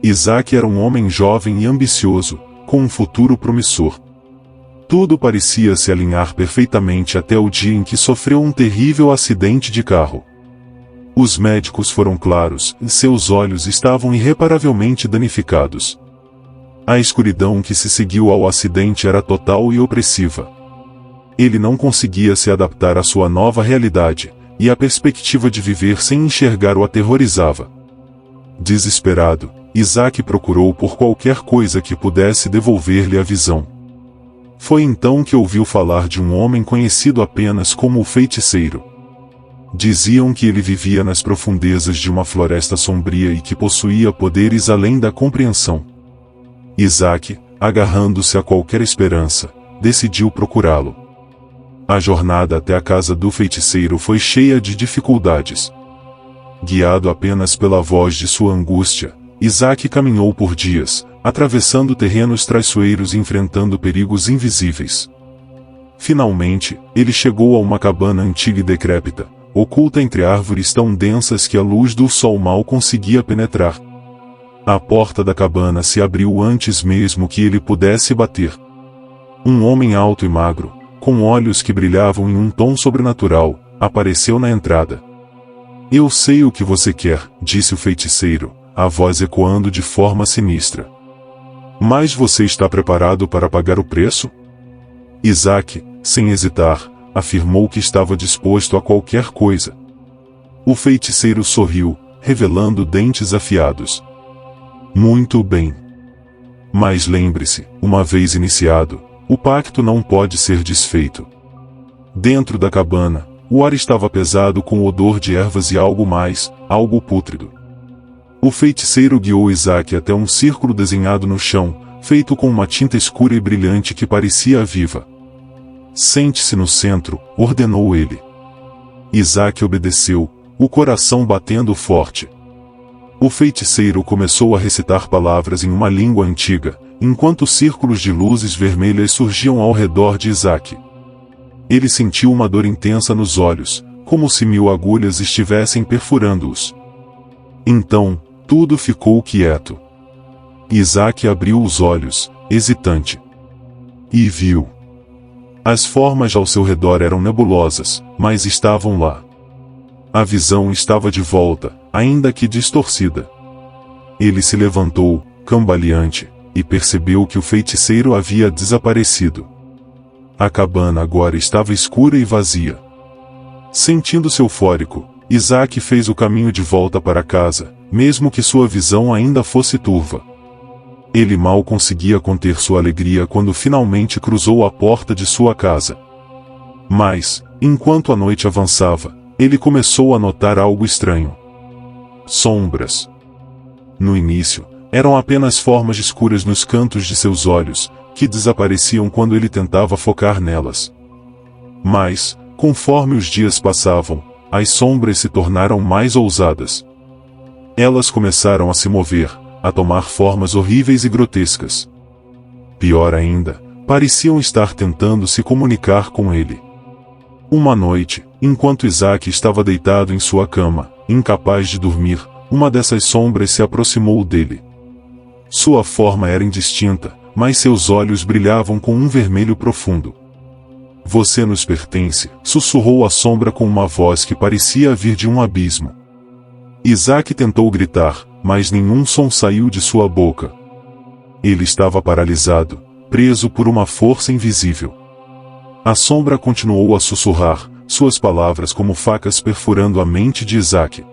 Isaac era um homem jovem e ambicioso, com um futuro promissor. Tudo parecia se alinhar perfeitamente até o dia em que sofreu um terrível acidente de carro. Os médicos foram claros, e seus olhos estavam irreparavelmente danificados. A escuridão que se seguiu ao acidente era total e opressiva. Ele não conseguia se adaptar à sua nova realidade, e a perspectiva de viver sem enxergar o aterrorizava. Desesperado, Isaac procurou por qualquer coisa que pudesse devolver-lhe a visão. Foi então que ouviu falar de um homem conhecido apenas como o feiticeiro. Diziam que ele vivia nas profundezas de uma floresta sombria e que possuía poderes além da compreensão. Isaac, agarrando-se a qualquer esperança, decidiu procurá-lo. A jornada até a casa do feiticeiro foi cheia de dificuldades. Guiado apenas pela voz de sua angústia, Isaac caminhou por dias, atravessando terrenos traiçoeiros e enfrentando perigos invisíveis. Finalmente, ele chegou a uma cabana antiga e decrépita, oculta entre árvores tão densas que a luz do sol mal conseguia penetrar. A porta da cabana se abriu antes mesmo que ele pudesse bater. Um homem alto e magro, com olhos que brilhavam em um tom sobrenatural, apareceu na entrada. "Eu sei o que você quer", disse o feiticeiro, a voz ecoando de forma sinistra. "Mas você está preparado para pagar o preço?" Isaac, sem hesitar, afirmou que estava disposto a qualquer coisa. O feiticeiro sorriu, revelando dentes afiados. "Muito bem. Mas lembre-se, uma vez iniciado, o pacto não pode ser desfeito." Dentro da cabana, o ar estava pesado com o odor de ervas e algo pútrido. O feiticeiro guiou Isaac até um círculo desenhado no chão, feito com uma tinta escura e brilhante que parecia viva. "Sente-se no centro", ordenou ele. Isaac obedeceu, o coração batendo forte. O feiticeiro começou a recitar palavras em uma língua antiga, enquanto círculos de luzes vermelhas surgiam ao redor de Isaac. Ele sentiu uma dor intensa nos olhos, como se 1000 agulhas estivessem perfurando-os. Então, tudo ficou quieto. Isaac abriu os olhos, hesitante. E viu. As formas ao seu redor eram nebulosas, mas estavam lá. A visão estava de volta, ainda que distorcida. Ele se levantou, cambaleante, e percebeu que o feiticeiro havia desaparecido. A cabana agora estava escura e vazia. Sentindo-se eufórico, Isaac fez o caminho de volta para casa, mesmo que sua visão ainda fosse turva. Ele mal conseguia conter sua alegria quando finalmente cruzou a porta de sua casa. Mas, enquanto a noite avançava, ele começou a notar algo estranho. Sombras. No início, eram apenas formas escuras nos cantos de seus olhos, que desapareciam quando ele tentava focar nelas. Mas, conforme os dias passavam, as sombras se tornaram mais ousadas. Elas começaram a se mover, a tomar formas horríveis e grotescas. Pior ainda, pareciam estar tentando se comunicar com ele. Uma noite, enquanto Isaac estava deitado em sua cama, incapaz de dormir, uma dessas sombras se aproximou dele. Sua forma era indistinta, mas seus olhos brilhavam com um vermelho profundo. "Você nos pertence", sussurrou a sombra com uma voz que parecia vir de um abismo. Isaac tentou gritar, mas nenhum som saiu de sua boca. Ele estava paralisado, preso por uma força invisível. A sombra continuou a sussurrar, suas palavras como facas perfurando a mente de Isaac.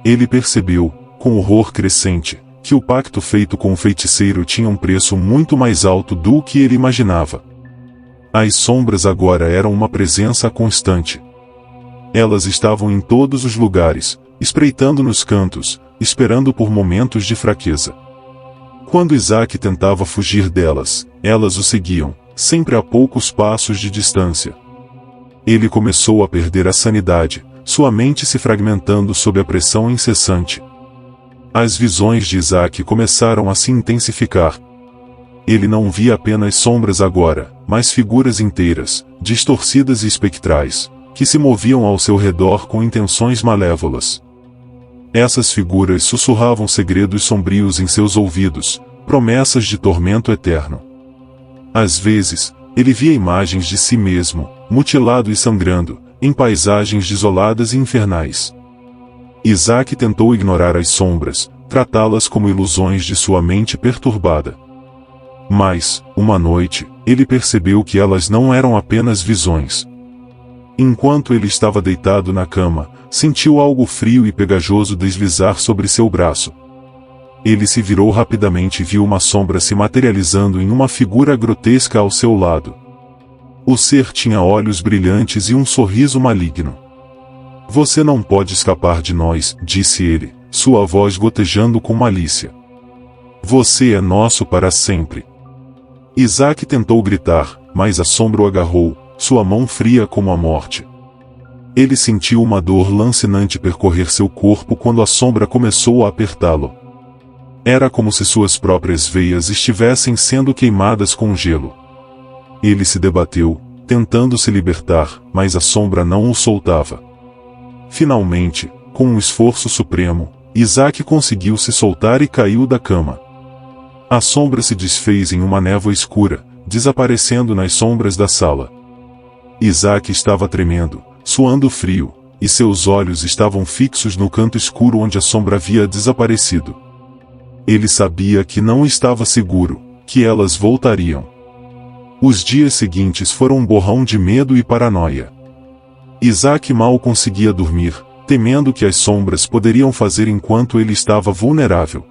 Ele percebeu, com horror crescente, que o pacto feito com o feiticeiro tinha um preço muito mais alto do que ele imaginava. As sombras agora eram uma presença constante. Elas estavam em todos os lugares, espreitando nos cantos, esperando por momentos de fraqueza. Quando Isaac tentava fugir delas, elas o seguiam, sempre a poucos passos de distância. Ele começou a perder a sanidade, sua mente se fragmentando sob a pressão incessante. As visões de Isaac começaram a se intensificar. Ele não via apenas sombras agora, mas figuras inteiras, distorcidas e espectrais, que se moviam ao seu redor com intenções malévolas. Essas figuras sussurravam segredos sombrios em seus ouvidos, promessas de tormento eterno. Às vezes, ele via imagens de si mesmo, mutilado e sangrando, em paisagens desoladas e infernais. Isaac tentou ignorar as sombras, tratá-las como ilusões de sua mente perturbada. Mas, uma noite, ele percebeu que elas não eram apenas visões. Enquanto ele estava deitado na cama, sentiu algo frio e pegajoso deslizar sobre seu braço. Ele se virou rapidamente e viu uma sombra se materializando em uma figura grotesca ao seu lado. O ser tinha olhos brilhantes e um sorriso maligno. "Você não pode escapar de nós", disse ele, sua voz gotejando com malícia. "Você é nosso para sempre." Isaac tentou gritar, mas a sombra o agarrou, sua mão fria como a morte. Ele sentiu uma dor lancinante percorrer seu corpo quando a sombra começou a apertá-lo. Era como se suas próprias veias estivessem sendo queimadas com gelo. Ele se debateu, tentando se libertar, mas a sombra não o soltava. Finalmente, com um esforço supremo, Isaac conseguiu se soltar e caiu da cama. A sombra se desfez em uma névoa escura, desaparecendo nas sombras da sala. Isaac estava tremendo, suando frio, e seus olhos estavam fixos no canto escuro onde a sombra havia desaparecido. Ele sabia que não estava seguro, que elas voltariam. Os dias seguintes foram um borrão de medo e paranoia. Isaac mal conseguia dormir, temendo que as sombras poderiam fazer enquanto ele estava vulnerável.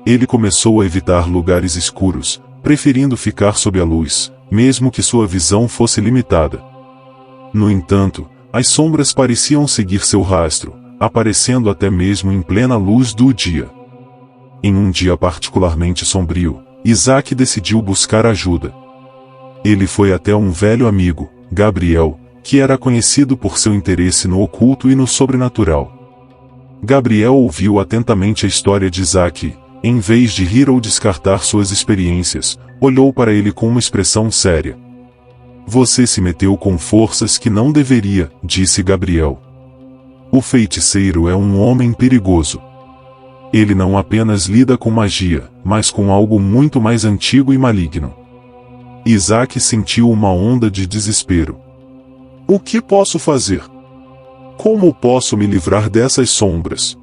Ele começou a evitar lugares escuros, preferindo ficar sob a luz, mesmo que sua visão fosse limitada. No entanto, as sombras pareciam seguir seu rastro, aparecendo até mesmo em plena luz do dia. Em um dia particularmente sombrio, Isaac decidiu buscar ajuda. Ele foi até um velho amigo, Gabriel, que era conhecido por seu interesse no oculto e no sobrenatural. Gabriel ouviu atentamente a história de Isaac e, em vez de rir ou descartar suas experiências, olhou para ele com uma expressão séria. "Você se meteu com forças que não deveria", disse Gabriel. "O feiticeiro é um homem perigoso. Ele não apenas lida com magia, mas com algo muito mais antigo e maligno." Isaac sentiu uma onda de desespero. "O que posso fazer? Como posso me livrar dessas sombras?"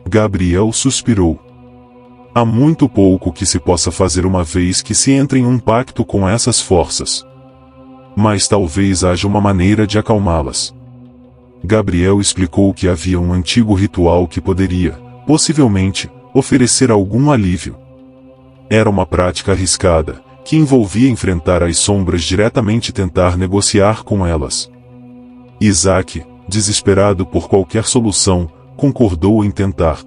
Gabriel suspirou. "Há muito pouco que se possa fazer uma vez que se entre em um pacto com essas forças. Mas talvez haja uma maneira de acalmá-las." Gabriel explicou que havia um antigo ritual que poderia, possivelmente, oferecer algum alívio. Era uma prática arriscada, que envolvia enfrentar as sombras diretamente e tentar negociar com elas. Isaac, desesperado por qualquer solução, concordou em tentar.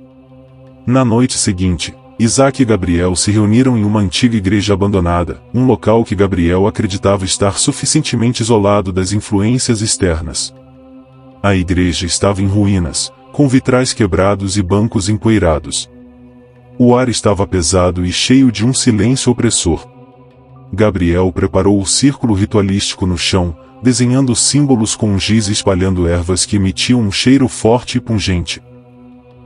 Na noite seguinte, Isaac e Gabriel se reuniram em uma antiga igreja abandonada, um local que Gabriel acreditava estar suficientemente isolado das influências externas. A igreja estava em ruínas, com vitrais quebrados e bancos empoeirados. O ar estava pesado e cheio de um silêncio opressor. Gabriel preparou o círculo ritualístico no chão, desenhando símbolos com giz e espalhando ervas que emitiam um cheiro forte e pungente.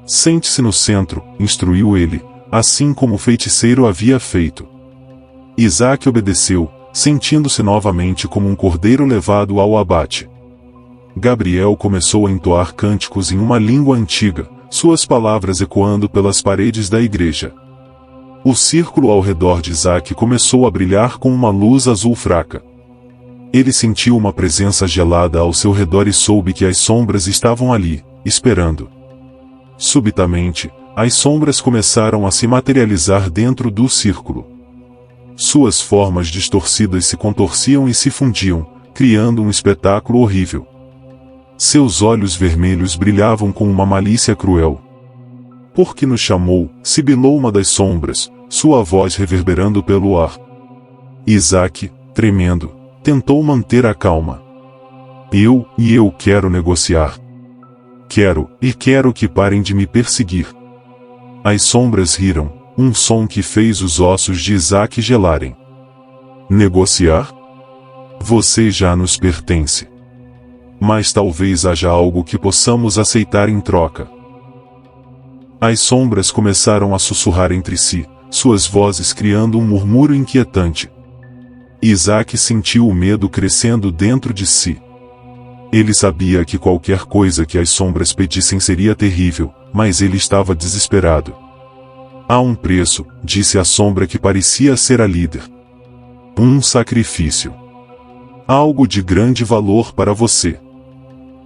"Sente-se no centro", instruiu ele, assim como o feiticeiro havia feito. Isaac obedeceu, sentindo-se novamente como um cordeiro levado ao abate. Gabriel começou a entoar cânticos em uma língua antiga, suas palavras ecoando pelas paredes da igreja. O círculo ao redor de Isaac começou a brilhar com uma luz azul fraca. Ele sentiu uma presença gelada ao seu redor e soube que as sombras estavam ali, esperando. Subitamente, as sombras começaram a se materializar dentro do círculo. Suas formas distorcidas se contorciam e se fundiam, criando um espetáculo horrível. Seus olhos vermelhos brilhavam com uma malícia cruel. "Por que nos chamou?", sibilou uma das sombras, sua voz reverberando pelo ar. Isaac, tremendo, tentou manter a calma. Eu quero negociar. Quero que parem de me perseguir." As sombras riram, um som que fez os ossos de Isaac gelarem. "Negociar? Você já nos pertence. Mas talvez haja algo que possamos aceitar em troca." As sombras começaram a sussurrar entre si, suas vozes criando um murmúrio inquietante. Isaac sentiu o medo crescendo dentro de si. Ele sabia que qualquer coisa que as sombras pedissem seria terrível, mas ele estava desesperado. Há um preço, disse a sombra que parecia ser a líder. Um sacrifício. Algo de grande valor para você.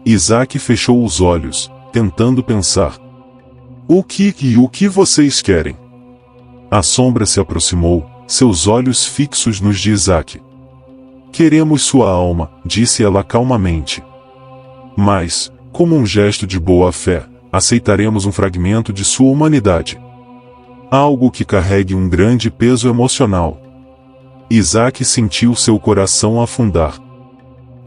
Isaac fechou os olhos, tentando pensar. O que vocês querem? A sombra se aproximou, seus olhos fixos nos de Isaac. Queremos sua alma, disse ela calmamente. Mas, como um gesto de boa-fé, aceitaremos um fragmento de sua humanidade. Algo que carregue um grande peso emocional. Isaac sentiu seu coração afundar.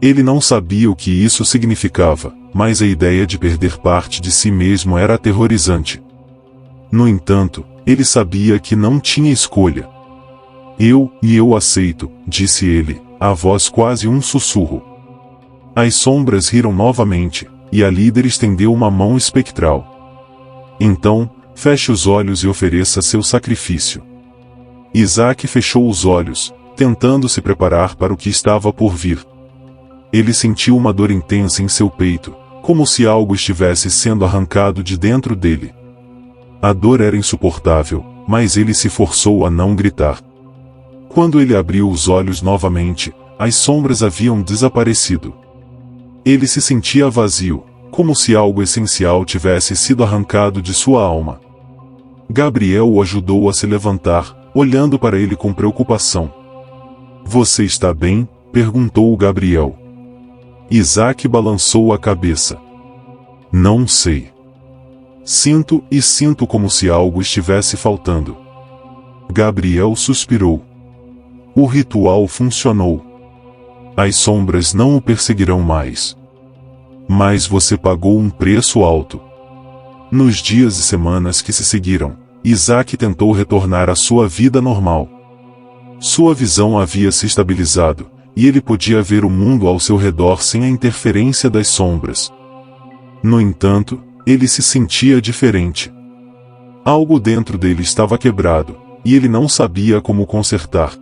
Ele não sabia o que isso significava, mas a ideia de perder parte de si mesmo era aterrorizante. No entanto, ele sabia que não tinha escolha. Eu aceito, disse ele, a voz quase um sussurro. As sombras riram novamente, e a líder estendeu uma mão espectral. Então, feche os olhos e ofereça seu sacrifício. Isaac fechou os olhos, tentando se preparar para o que estava por vir. Ele sentiu uma dor intensa em seu peito, como se algo estivesse sendo arrancado de dentro dele. A dor era insuportável, mas ele se forçou a não gritar. Quando ele abriu os olhos novamente, as sombras haviam desaparecido. Ele se sentia vazio, como se algo essencial tivesse sido arrancado de sua alma. Gabriel o ajudou a se levantar, olhando para ele com preocupação. Você está bem? Perguntou Gabriel. Isaac balançou a cabeça. Não sei. Sinto como se algo estivesse faltando. Gabriel suspirou. O ritual funcionou. As sombras não o perseguirão mais. Mas você pagou um preço alto. Nos dias e semanas que se seguiram, Isaac tentou retornar à sua vida normal. Sua visão havia se estabilizado, e ele podia ver o mundo ao seu redor sem a interferência das sombras. No entanto, ele se sentia diferente. Algo dentro dele estava quebrado, e ele não sabia como consertar.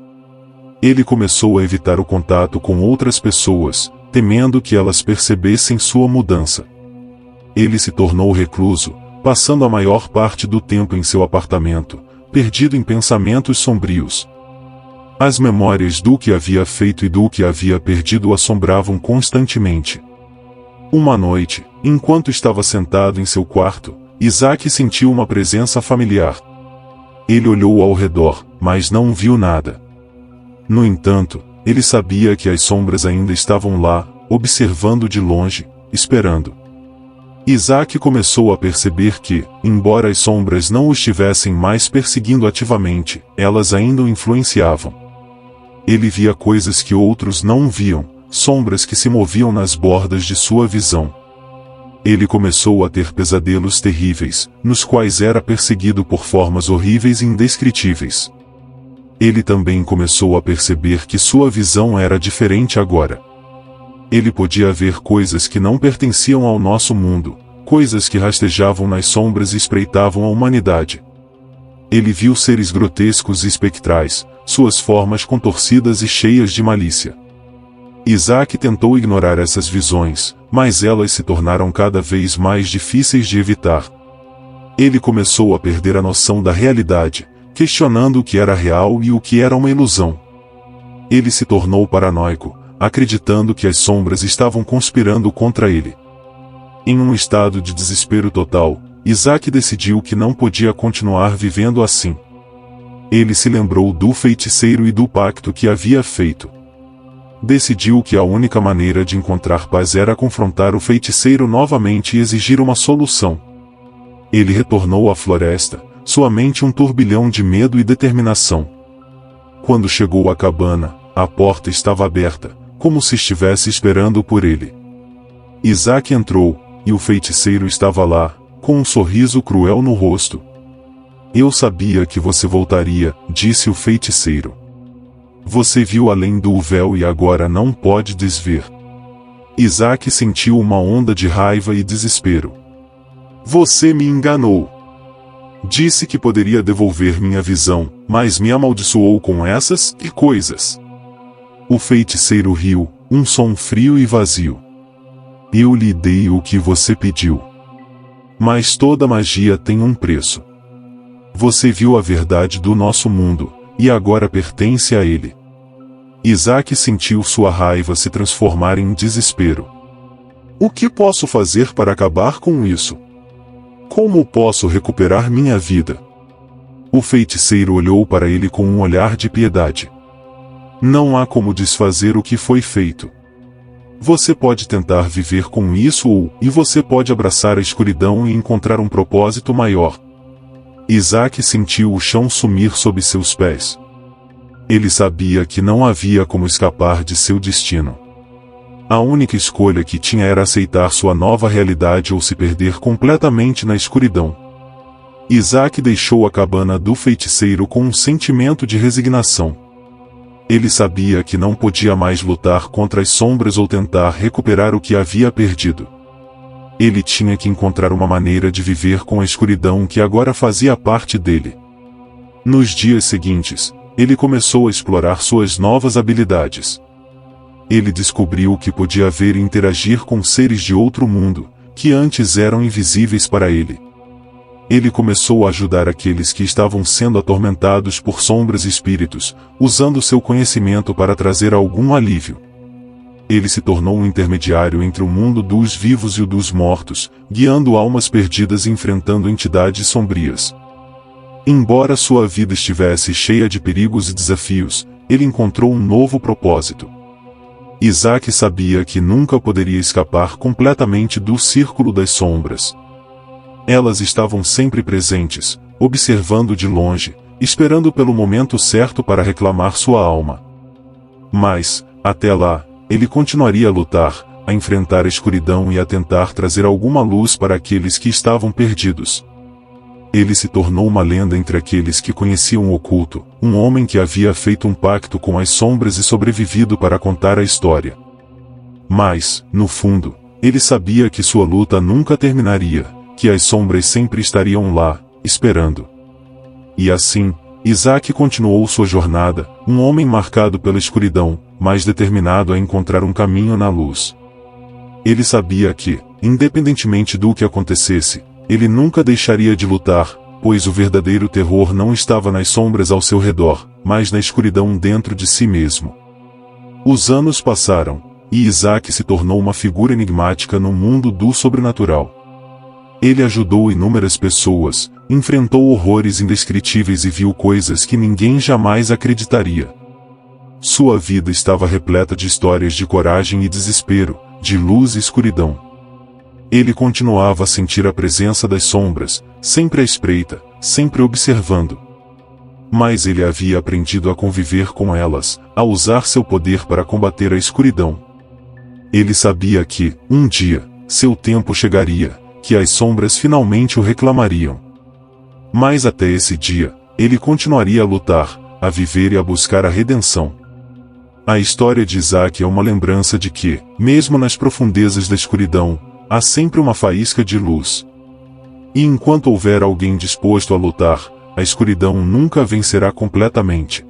Ele começou a evitar o contato com outras pessoas, temendo que elas percebessem sua mudança. Ele se tornou recluso, passando a maior parte do tempo em seu apartamento, perdido em pensamentos sombrios. As memórias do que havia feito e do que havia perdido o assombravam constantemente. Uma noite, enquanto estava sentado em seu quarto, Isaac sentiu uma presença familiar. Ele olhou ao redor, mas não viu nada. No entanto, ele sabia que as sombras ainda estavam lá, observando de longe, esperando. Isaac começou a perceber que, embora as sombras não o estivessem mais perseguindo ativamente, elas ainda o influenciavam. Ele via coisas que outros não viam, sombras que se moviam nas bordas de sua visão. Ele começou a ter pesadelos terríveis, nos quais era perseguido por formas horríveis e indescritíveis. Ele também começou a perceber que sua visão era diferente agora. Ele podia ver coisas que não pertenciam ao nosso mundo, coisas que rastejavam nas sombras e espreitavam a humanidade. Ele viu seres grotescos e espectrais, suas formas contorcidas e cheias de malícia. Isaac tentou ignorar essas visões, mas elas se tornaram cada vez mais difíceis de evitar. Ele começou a perder a noção da realidade, questionando o que era real e o que era uma ilusão. Ele se tornou paranoico, acreditando que as sombras estavam conspirando contra ele. Em um estado de desespero total, Isaac decidiu que não podia continuar vivendo assim. Ele se lembrou do feiticeiro e do pacto que havia feito. Decidiu que a única maneira de encontrar paz era confrontar o feiticeiro novamente e exigir uma solução. Ele retornou à floresta, sua mente um turbilhão de medo e determinação. Quando chegou à cabana, a porta estava aberta, como se estivesse esperando por ele. Isaac entrou, e o feiticeiro estava lá, com um sorriso cruel no rosto. Eu sabia que você voltaria, disse o feiticeiro. Você viu além do véu e agora não pode desver. Isaac sentiu uma onda de raiva e desespero. Você me enganou. Disse que poderia devolver minha visão, mas me amaldiçoou com essas e coisas. O feiticeiro riu, um som frio e vazio. Eu lhe dei o que você pediu. Mas toda magia tem um preço. Você viu a verdade do nosso mundo, e agora pertence a ele. Isaac sentiu sua raiva se transformar em desespero. O que posso fazer para acabar com isso? Como posso recuperar minha vida? O feiticeiro olhou para ele com um olhar de piedade. Não há como desfazer o que foi feito. Você pode tentar viver com isso e você pode abraçar a escuridão e encontrar um propósito maior. Isaac sentiu o chão sumir sob seus pés. Ele sabia que não havia como escapar de seu destino. A única escolha que tinha era aceitar sua nova realidade ou se perder completamente na escuridão. Isaac deixou a cabana do feiticeiro com um sentimento de resignação. Ele sabia que não podia mais lutar contra as sombras ou tentar recuperar o que havia perdido. Ele tinha que encontrar uma maneira de viver com a escuridão que agora fazia parte dele. Nos dias seguintes, ele começou a explorar suas novas habilidades. Ele descobriu que podia ver e interagir com seres de outro mundo, que antes eram invisíveis para ele. Ele começou a ajudar aqueles que estavam sendo atormentados por sombras e espíritos, usando seu conhecimento para trazer algum alívio. Ele se tornou um intermediário entre o mundo dos vivos e o dos mortos, guiando almas perdidas e enfrentando entidades sombrias. Embora sua vida estivesse cheia de perigos e desafios, ele encontrou um novo propósito. Isaac sabia que nunca poderia escapar completamente do círculo das sombras. Elas estavam sempre presentes, observando de longe, esperando pelo momento certo para reclamar sua alma. Mas, até lá, ele continuaria a lutar, a enfrentar a escuridão e a tentar trazer alguma luz para aqueles que estavam perdidos. Ele se tornou uma lenda entre aqueles que conheciam o oculto, um homem que havia feito um pacto com as sombras e sobrevivido para contar a história. Mas, no fundo, ele sabia que sua luta nunca terminaria, que as sombras sempre estariam lá, esperando. E assim, Isaac continuou sua jornada, um homem marcado pela escuridão, mas determinado a encontrar um caminho na luz. Ele sabia que, independentemente do que acontecesse, ele nunca deixaria de lutar, pois o verdadeiro terror não estava nas sombras ao seu redor, mas na escuridão dentro de si mesmo. Os anos passaram, e Isaac se tornou uma figura enigmática no mundo do sobrenatural. Ele ajudou inúmeras pessoas, enfrentou horrores indescritíveis e viu coisas que ninguém jamais acreditaria. Sua vida estava repleta de histórias de coragem e desespero, de luz e escuridão. Ele continuava a sentir a presença das sombras, sempre à espreita, sempre observando. Mas ele havia aprendido a conviver com elas, a usar seu poder para combater a escuridão. Ele sabia que, um dia, seu tempo chegaria, que as sombras finalmente o reclamariam. Mas até esse dia, ele continuaria a lutar, a viver e a buscar a redenção. A história de Isaac é uma lembrança de que, mesmo nas profundezas da escuridão, há sempre uma faísca de luz. E enquanto houver alguém disposto a lutar, a escuridão nunca vencerá completamente.